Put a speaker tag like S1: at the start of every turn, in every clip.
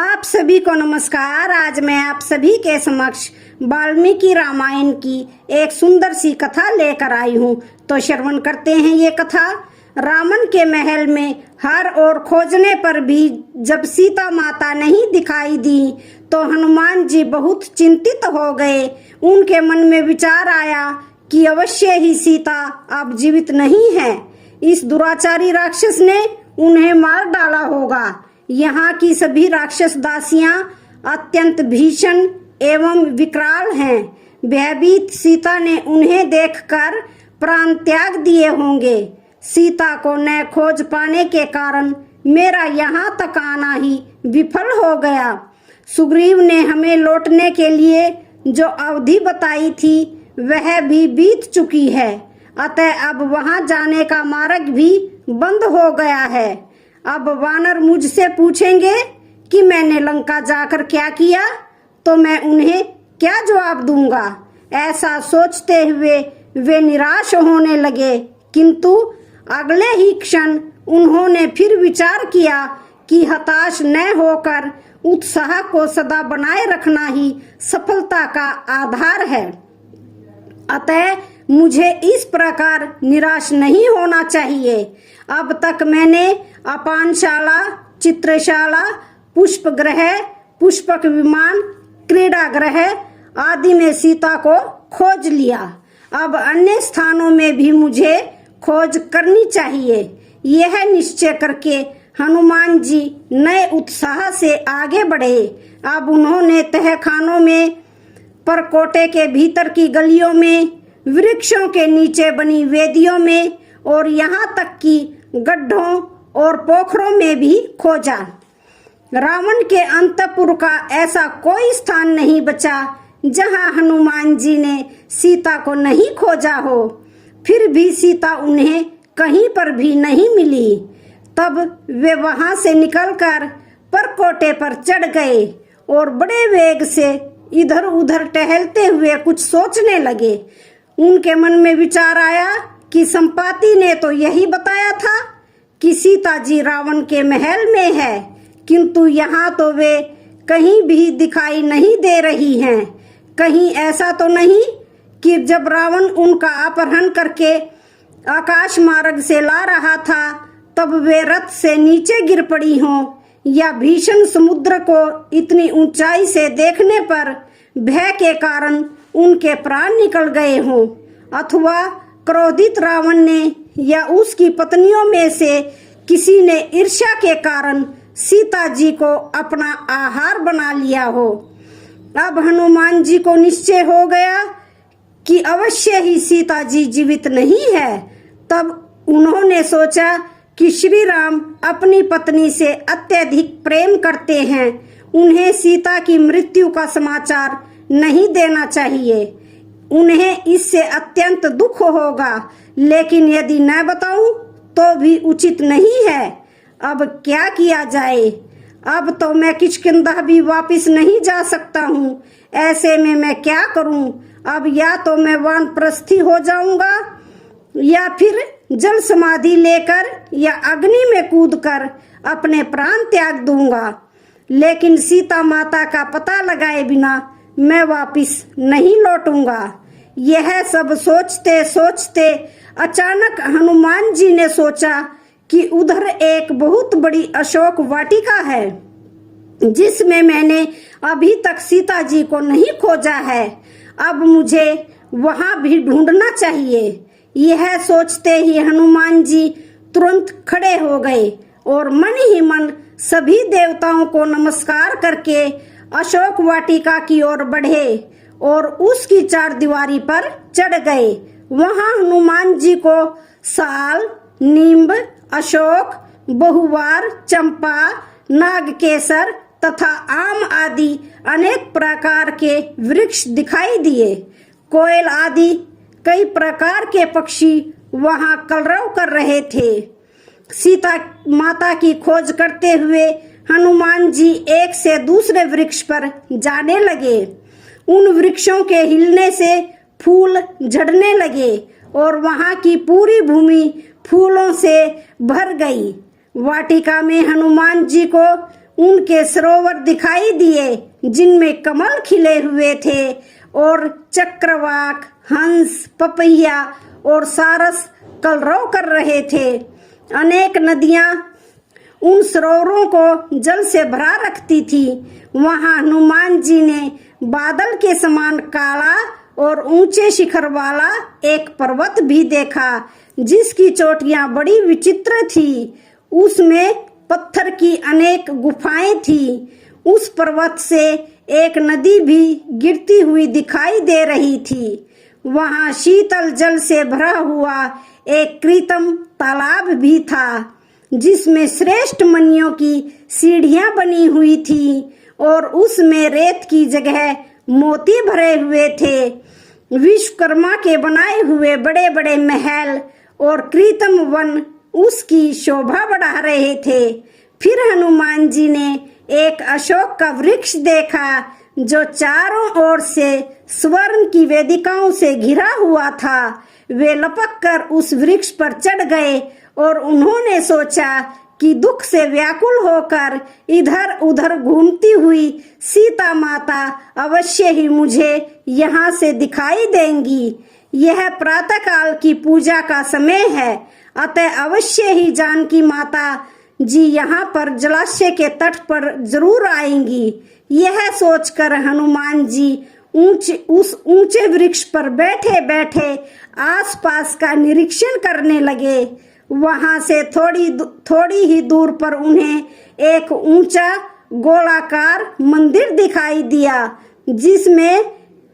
S1: आप सभी को नमस्कार। आज मैं आप सभी के समक्ष वाल्मीकि रामायण की एक सुंदर सी कथा लेकर आई हूँ। तो श्रवण करते हैं ये कथा। रावण के महल में हर ओर खोजने पर भी जब सीता माता नहीं दिखाई दी तो हनुमान जी बहुत चिंतित हो गए। उनके मन में विचार आया कि अवश्य ही सीता अब जीवित नहीं है। इस दुराचारी राक्षस ने उन्हें मार डाला होगा। यहाँ की सभी राक्षस दासियां अत्यंत भीषण एवं विकराल हैं। भयभीत सीता ने उन्हें देखकर प्राण त्याग दिए होंगे। सीता को न खोज पाने के कारण मेरा यहाँ तक आना ही विफल हो गया। सुग्रीव ने हमें लौटने के लिए जो अवधि बताई थी वह भी बीत चुकी है, अतः अब वहां जाने का मार्ग भी बंद हो गया है। अब वानर मुझसे पूछेंगे कि मैंने लंका जाकर क्या किया, तो मैं उन्हें क्या जवाब दूंगा। ऐसा सोचते हुए वे निराश होने लगे, किंतु अगले ही क्षण उन्होंने फिर विचार किया कि हताश न होकर उत्साह को सदा बनाए रखना ही सफलता का आधार है। अतः मुझे इस प्रकार निराश नहीं होना चाहिए। अब तक मैंने अपानशाला, चित्रशाला, पुष्पगृह, पुष्पक विमान, क्रीड़ा गृह आदि में सीता को खोज लिया। अब अन्य स्थानों में भी मुझे खोज करनी चाहिए। यह निश्चय करके हनुमान जी नए उत्साह से आगे बढ़े। अब उन्होंने तहखानों में, परकोटे के भीतर की गलियों में, वृक्षों के नीचे बनी वेदियों में और यहाँ तक कि गड्ढों और पोखरों में भी खोजा। रावण के अंतपुर का ऐसा कोई स्थान नहीं बचा जहाँ हनुमान जी ने सीता को नहीं खोजा हो। फिर भी सीता उन्हें कहीं पर भी नहीं मिली। तब वे वहां से निकलकर परकोटे पर चढ़ गए और बड़े वेग से इधर उधर टहलते हुए कुछ सोचने लगे। उनके मन में विचार आया कि संपाति ने तो यही बताया था कि सीता जी रावण के महल में है, किंतु यहाँ तो वे कहीं भी दिखाई नहीं दे रही हैं। कहीं ऐसा तो नहीं कि जब रावण उनका अपहरण करके आकाश मार्ग से ला रहा था तब वे रथ से नीचे गिर पड़ी हों, या भीषण समुद्र को इतनी ऊंचाई से देखने पर भय के कारण उनके प्राण निकल गए हों, अथवा क्रोधित रावण ने या उसकी पत्नियों में से किसी ने ईर्ष्या के कारण सीता जी को अपना आहार बना लिया हो। अब हनुमान जी को निश्चय हो गया कि अवश्य ही सीता जी जीवित नहीं है। तब उन्होंने सोचा कि श्री राम अपनी पत्नी से अत्यधिक प्रेम करते हैं, उन्हें सीता की मृत्यु का समाचार नहीं देना चाहिए। उन्हें इससे अत्यंत दुख होगा, लेकिन यदि न बताऊं तो भी उचित नहीं है। अब क्या किया जाए। अब तो मैं किष्किंधा भी वापस नहीं जा सकता हूँ। ऐसे में मैं क्या करूँ। अब या तो मैं वानप्रस्थी हो जाऊंगा या फिर जल समाधि लेकर या अग्नि में कूदकर अपने प्राण त्याग दूंगा, लेकिन सीता माता का पता लगाए बिना मैं वापस नहीं लौटूंगा। यह सब सोचते सोचते अचानक हनुमान जी ने सोचा कि उधर एक बहुत बड़ी अशोक वाटिका है जिसमें मैंने अभी तक सीता जी को नहीं खोजा है। अब मुझे वहां भी ढूंढना चाहिए। यह सोचते ही हनुमान जी तुरंत खड़े हो गए और मन ही मन सभी देवताओं को नमस्कार करके अशोक वाटिका की ओर बढ़े और उसकी चार दीवारी पर चढ़ गए। वहां हनुमान जी को साल, नींब, अशोक, बहुवार, चंपा, नागकेसर तथा आम आदि अनेक प्रकार के वृक्ष दिखाई दिए। कोयल आदि कई प्रकार के पक्षी वहां कलरव कर रहे थे। सीता माता की खोज करते हुए हनुमान जी एक से दूसरे वृक्ष पर जाने लगे। उन वृक्षों के हिलने से फूल झड़ने लगे और वहां की पूरी भूमि फूलों से भर गई। वाटिका में हनुमान जी को उनके सरोवर दिखाई दिए जिनमें कमल खिले हुए थे और चक्रवाक, हंस, पपैया और सारस कलरव कर रहे थे। अनेक नदियां उन सरोवरों को जल से भरा रखती थी। वहां हनुमान जी ने बादल के समान काला और ऊंचे शिखर वाला एक पर्वत भी देखा जिसकी चोटियां बड़ी विचित्र थी। उसमें पत्थर की अनेक गुफाएं थी। उस पर्वत से एक नदी भी गिरती हुई दिखाई दे रही थी। वहां शीतल जल से भरा हुआ एक कृत्रिम तालाब भी था जिसमें श्रेष्ठ मणियों की सीढ़ियां बनी हुई थी और उसमें रेत की जगह मोती भरे हुए थे। विश्वकर्मा के बनाए हुए बड़े बड़े महल और कृत्रिम वन उसकी शोभा बढ़ा रहे थे। फिर हनुमान जी ने एक अशोक का वृक्ष देखा जो चारों ओर से स्वर्ण की वेदिकाओं से घिरा हुआ था। वे लपक कर उस वृक्ष पर चढ़ गए और उन्होंने सोचा कि दुख से व्याकुल होकर इधर उधर घूमती हुई सीता माता अवश्य ही मुझे यहाँ से दिखाई देंगी। यह प्रातःकाल की पूजा का समय है, अतः अवश्य ही जानकी माता जी यहाँ पर जलाशय के तट पर जरूर आएंगी। यह सोचकर हनुमान जी उस ऊंचे वृक्ष पर बैठे बैठे आसपास का निरीक्षण करने लगे। वहां से थोड़ी ही दूर पर उन्हें एक ऊंचा गोलाकार मंदिर दिखाई दिया जिसमें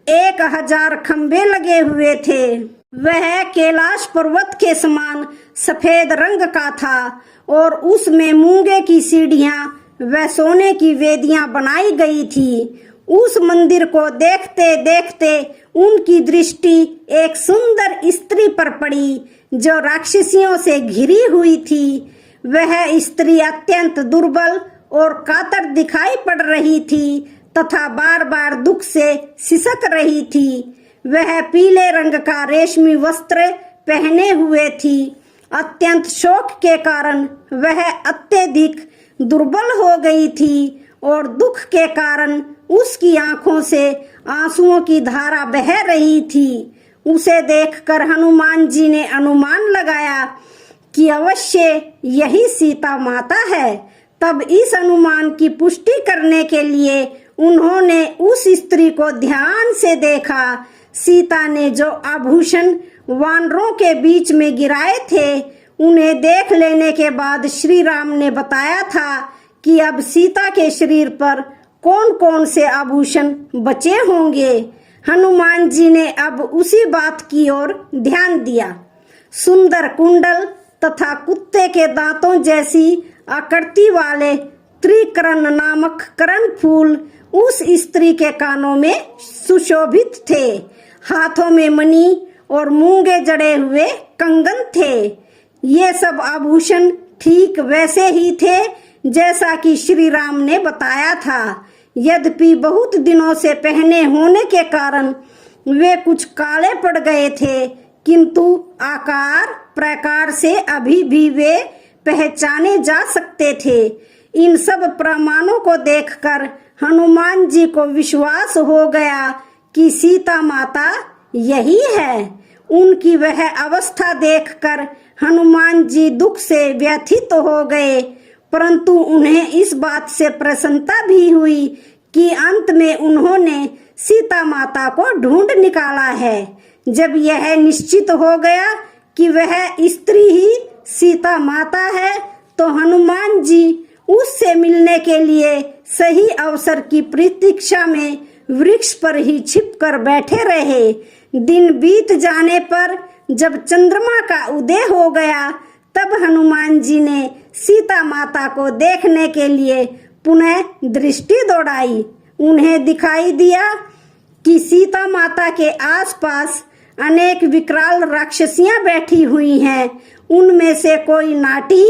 S1: 1000 खंबे लगे हुए थे। वह कैलाश पर्वत के समान सफेद रंग का था और उसमें मूंगे की सीढ़ियां व सोने की वेदियां बनाई गई थी। उस मंदिर को देखते देखते उनकी दृष्टि एक सुंदर स्त्री पर पड़ी जो राक्षसियों से घिरी हुई थी। वह स्त्री अत्यंत दुर्बल और कातर दिखाई पड़ रही थी तथा बार बार दुख से सिसक रही थी। वह पीले रंग का रेशमी वस्त्र पहने हुए थी। अत्यंत शोक के कारण वह अत्यधिक दुर्बल हो गई थी और दुख के कारण उसकी आंखों से आंसुओं की धारा बह रही थी। उसे देखकर हनुमान जी ने अनुमान लगाया कि अवश्य यही सीता माता है। तब इस अनुमान की पुष्टि करने के लिए उन्होंने उस स्त्री को ध्यान से देखा। सीता ने जो आभूषण वानरों के बीच में गिराए थे उन्हें देख लेने के बाद श्री राम ने बताया था कि अब सीता के शरीर पर कौन कौन से आभूषण बचे होंगे। हनुमान जी ने अब उसी बात की ओर ध्यान दिया। सुंदर कुंडल तथा कुत्ते के दांतों जैसी आकृति वाले त्रिकरण नामक करण फूल उस स्त्री के कानों में सुशोभित थे। हाथों में मणि और मूंगे जड़े हुए कंगन थे। ये सब आभूषण ठीक वैसे ही थे जैसा कि श्री राम ने बताया था। यद्यपि बहुत दिनों से पहने होने के कारण वे कुछ काले पड़ गए थे, किंतु आकार प्रकार से अभी भी वे पहचाने जा सकते थे। इन सब प्रमाणों को देखकर हनुमान जी को विश्वास हो गया कि सीता माता यही है। उनकी वह अवस्था देखकर हनुमान जी दुख से व्यथित हो गए, परंतु उन्हें इस बात से प्रसन्नता भी हुई कि अंत में उन्होंने सीता माता को ढूंढ निकाला है। जब यह निश्चित हो गया कि वह स्त्री ही सीता माता है तो हनुमान जी उससे मिलने के लिए सही अवसर की प्रतीक्षा में वृक्ष पर ही छिपकर बैठे रहे। दिन बीत जाने पर जब चंद्रमा का उदय हो गया तब हनुमान जी ने सीता माता को देखने के लिए पुनः दृष्टि दौड़ाई। उन्हें दिखाई दिया कि सीता माता के आसपास अनेक विकराल राक्षसियां बैठी हुई हैं। उनमें से कोई नाटी,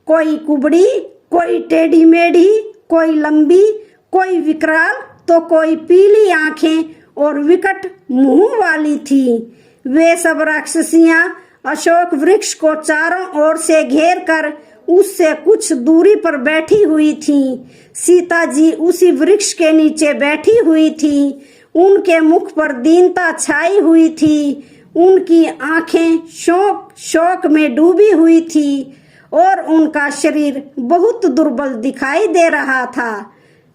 S1: कोई कुबड़ी, कोई टेढ़ी मेढ़ी, कोई लंबी, कोई विकराल तो कोई पीली आंखें और विकट मुंह वाली थी। वे सब राक्षसियां अशोक वृक्ष को चारों ओर से घेर कर उससे कुछ दूरी पर बैठी हुई थी। सीता जी उसी वृक्ष के नीचे बैठी हुई थी। उनके मुख पर दीनता छाई हुई थी। उनकी आंखें शोक में डूबी हुई थी और उनका शरीर बहुत दुर्बल दिखाई दे रहा था।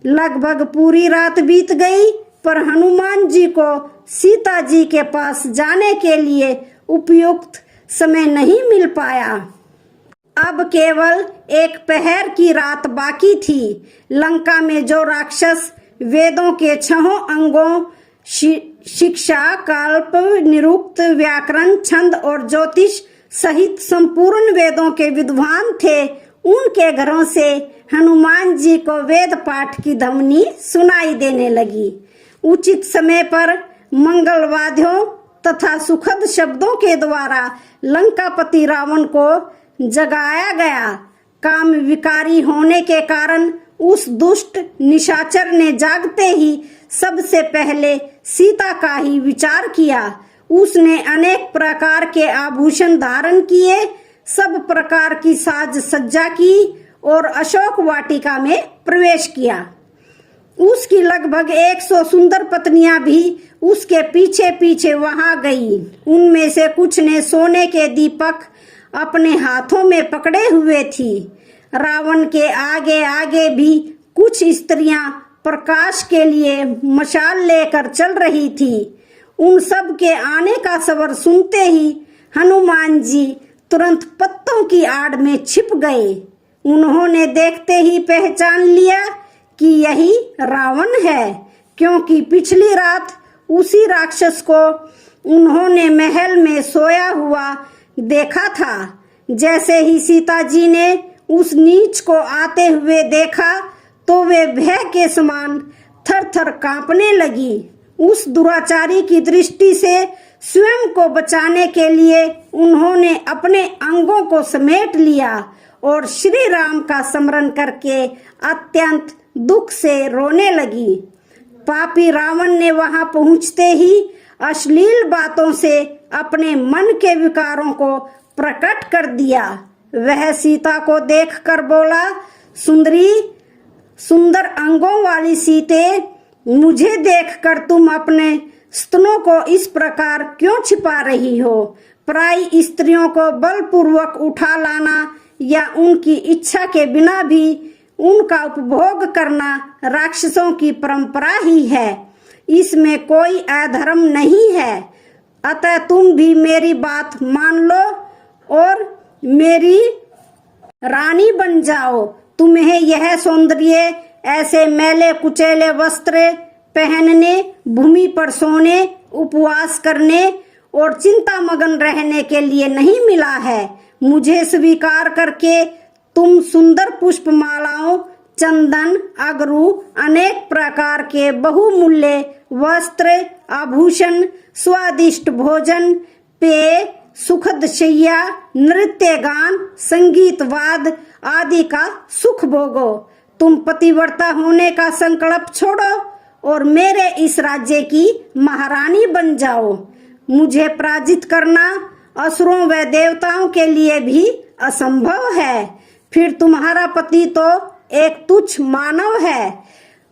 S1: लगभग पूरी रात बीत गई, पर हनुमान जी को सीता जी के पास जाने के लिए उपयुक्त समय नहीं मिल पाया। अब केवल एक पहर की रात बाकी थी। लंका में जो राक्षस वेदों के 6 अंगों शिक्षा, कल्प, निरुक्त, व्याकरण, छंद और ज्योतिष सहित संपूर्ण वेदों के विद्वान थे, उनके घरों से हनुमान जी को वेद पाठ की ध्वनि सुनाई देने लगी। उचित समय पर मंगलवाद्यों तथा सुखद शब्दों के द्वारा लंकापति रावण को जगाया गया। काम विकारी होने के कारण उस दुष्ट निशाचर ने जागते ही सबसे पहले सीता का ही विचार किया। उसने अनेक प्रकार के आभूषण धारण किए, सब प्रकार की साज सज्जा की और अशोक वाटिका में प्रवेश किया। उसकी लगभग 100 सुंदर पत्नियां भी उसके पीछे पीछे वहां गईं। उनमें से कुछ ने सोने के दीपक अपने हाथों में पकड़े हुए थी। रावण के आगे आगे भी कुछ स्त्रियां प्रकाश के लिए मशाल लेकर चल रही थी। उन सब के आने का खबर सुनते ही हनुमान जी तुरंत पत्तों की आड़ में छिप गए। उन्होंने देखते ही पहचान लिया कि यही रावण है, क्योंकि पिछली रात उसी राक्षस को उन्होंने महल में सोया हुआ देखा था। जैसे ही सीता जी ने उस नीच को आते हुए देखा तो वे भय के समान थर-थर कांपने लगी। उस दुराचारी की दृष्टि से स्वयं को बचाने के लिए उन्होंने अपने अंगों को समेट लिया और श्री राम का स्मरण करके अत्यंत दुख से रोने लगी। पापी रावण ने वहां पहुंचते ही अश्लील बातों से अपने मन के विकारों को प्रकट कर दिया। वह सीता को देखकर बोला, सुंदरी, सुंदर अंगों वाली सीते, मुझे देखकर तुम अपने स्तनों को इस प्रकार क्यों छिपा रही हो? पराई स्त्रियों को बलपूर्वक उठा लाना या उनकी इच्छा के बिना भी उनका उपभोग करना राक्षसों की परंपरा ही है। इसमें कोई अधर्म नहीं है। अतः तुम भी मेरी बात मान लो और मेरी रानी बन जाओ। तुम्हें यह सौंदर्य ऐसे मैले कुचैले वस्त्र पहनने, भूमि पर सोने, उपवास करने और चिंता मगन रहने के लिए नहीं मिला है। मुझे स्वीकार करके तुम सुंदर पुष्पमालाओं, चंदन, अगरू, अनेक प्रकार के बहुमूल्य वस्त्र, आभूषण, स्वादिष्ट भोजन, पेय, सुखद शैया, नृत्य गान, संगीत वाद आदि का सुख भोगो। तुम पतिव्रता होने का संकल्प छोड़ो और मेरे इस राज्य की महारानी बन जाओ। मुझे पराजित करना असुरों व देवताओं के लिए भी असंभव है। फिर तुम्हारा पति तो एक तुच्छ मानव है।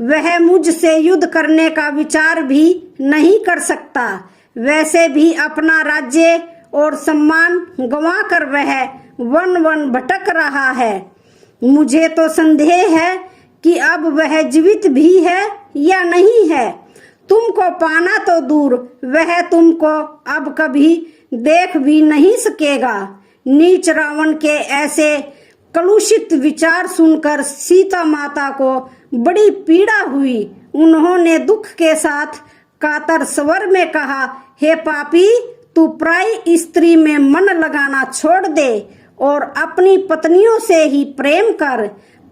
S1: वह मुझसे युद्ध करने का विचार भी नहीं कर सकता। वैसे भी अपना राज्य और सम्मान गंवाकर वह वन वन भटक रहा है। मुझे तो संदेह है कि अब वह जीवित भी है या नहीं है। तुमको पाना तो दूर, वह तुमको अब कभी देख भी नहीं सकेगा। नीच रावण के ऐसे कलुषित विचार सुनकर सीता माता को बड़ी पीड़ा हुई। उन्होंने दुख के साथ कातर स्वर में कहा, हे पापी, तू पराई स्त्री में मन लगाना छोड़ दे और अपनी पत्नियों से ही प्रेम कर।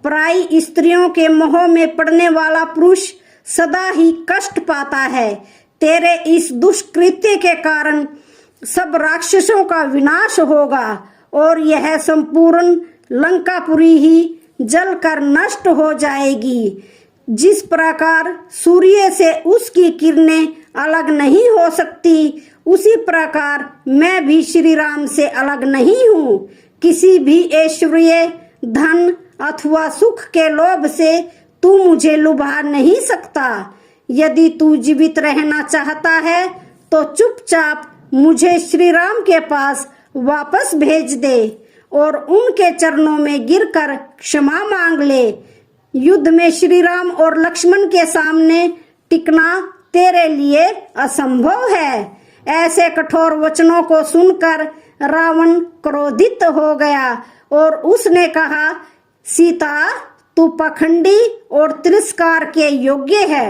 S1: पराई स्त्रियों के मोह में पड़ने वाला पुरुष सदा ही कष्ट पाता है। तेरे इस दुष्कृत्य के कारण सब राक्षसों का विनाश होगा और यह संपूर्ण लंकापुरी ही जलकर नष्ट हो जाएगी। जिस प्रकार सूर्य से उसकी किरणें अलग नहीं हो सकती, उसी प्रकार मैं भी श्री राम से अलग नहीं हूँ। किसी भी ऐश्वर्य, धन अथवा सुख के लोभ से तू मुझे लुभा नहीं सकता। यदि तू जीवित रहना चाहता है तो चुपचाप मुझे श्री राम के पास वापस भेज दे और उनके चरणों में गिरकर क्षमा मांग ले। युद्ध में श्री राम और लक्ष्मण के सामने टिकना तेरे लिए असंभव है। ऐसे कठोर वचनों को सुनकर रावण क्रोधित हो गया और उसने कहा, सीता तू पखंडी और तिरस्कार के योग्य है।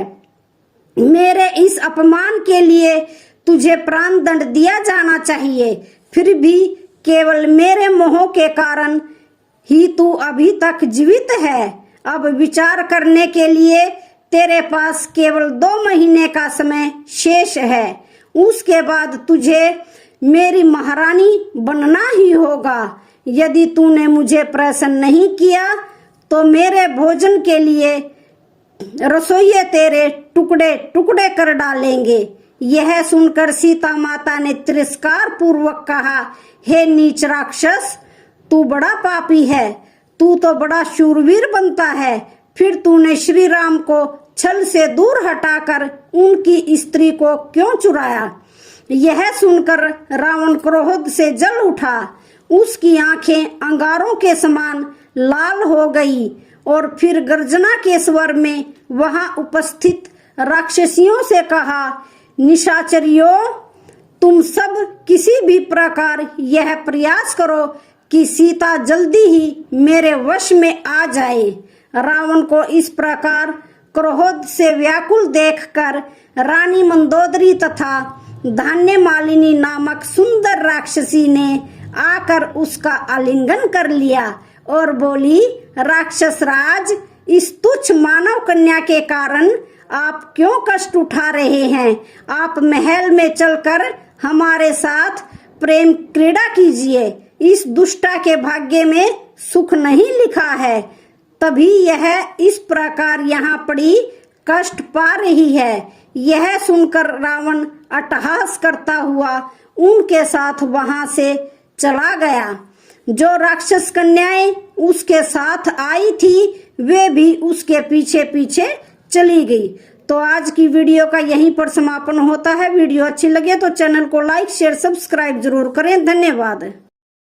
S1: मेरे इस अपमान के लिए तुझे प्राण दंड दिया जाना चाहिए। फिर भी केवल मेरे मोह के कारण ही तू अभी तक जीवित है। अब विचार करने के लिए तेरे पास केवल 2 महीने का समय शेष है। उसके बाद तुझे मेरी महारानी बनना ही होगा। यदि तूने मुझे प्रसन्न नहीं किया तो मेरे भोजन के लिए रसोइये तेरे टुकड़े टुकड़े कर डालेंगे। यह सुनकर सीता माता ने तिरस्कार पूर्वक कहा, हे नीच राक्षस, तू बड़ा पापी है। तू तो बड़ा शूरवीर बनता है, फिर तूने श्री राम को छल से दूर हटाकर उनकी स्त्री को क्यों चुराया? यह सुनकर रावण क्रोध से जल उठा। उसकी आंखें अंगारों के समान लाल हो गई और फिर गर्जना के स्वर में वहां उपस्थित राक्षसियों से कहा, निशाचरियों, तुम सब किसी भी प्रकार यह प्रयास करो कि सीता जल्दी ही मेरे वश में आ जाए। रावण को इस प्रकार क्रोध से व्याकुल देखकर रानी मंदोदरी तथा धान्य मालिनी नामक सुंदर राक्षसी ने आकर उसका आलिंगन कर लिया और बोली, राक्षस राज, इस तुच्छ मानव कन्या के कारण आप क्यों कष्ट उठा रहे हैं? आप महल में चलकर हमारे साथ प्रेम क्रीड़ा कीजिए। इस दुष्टा के भाग्य में सुख नहीं लिखा है, तभी यह इस प्रकार यहाँ पड़ी कष्ट पा रही है। यह सुनकर रावण अट्टहास करता हुआ उनके साथ वहां से चला गया। जो राक्षस कन्याएं उसके साथ आई थी वे भी उसके पीछे पीछे चली गई। तो आज की वीडियो का यहीं पर समापन होता है। वीडियो अच्छी लगे तो चैनल को लाइक शेयर सब्सक्राइब जरूर करें। धन्यवाद।